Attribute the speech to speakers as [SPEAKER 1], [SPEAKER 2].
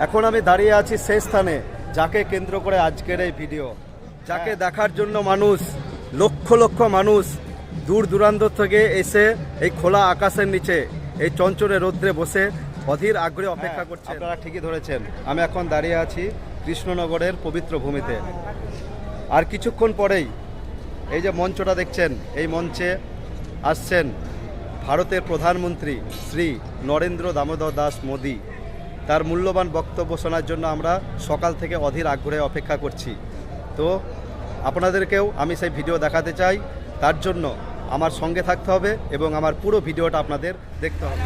[SPEAKER 1] এখন আমি দাঁড়িয়ে আছি সেই স্থানে যাকে কেন্দ্র করে আজকের এই ভিডিও, যাকে দেখার জন্য মানুষ লক্ষ লক্ষ মানুষ দূর দূরান্ত থেকে এসে এই খোলা আকাশের নিচে এই চঞ্চলে রৌদ্রে বসে অধীর আগ্রহে অপেক্ষা করছে। আপনারা ঠিকই ধরেছেন, আমি এখন দাঁড়িয়ে আছি কৃষ্ণনগরের পবিত্র ভূমিতে। আর কিছুক্ষণ পরেই এই যে মঞ্চটা দেখছেন, এই মঞ্চে আসছেন ভারতের প্রধানমন্ত্রী শ্রী নরেন্দ্র দামোদর দাস মোদী। তার মূল্যবান বক্তব্য শোনার জন্য আমরা সকাল থেকে অধীর আগ্রহে অপেক্ষা করছি। তো আপনাদেরকেও আমি সেই ভিডিও দেখাতে চাই, তার জন্য আমার সঙ্গে থাকতে হবে এবং আমার পুরো ভিডিওটা আপনাদের দেখতে হবে।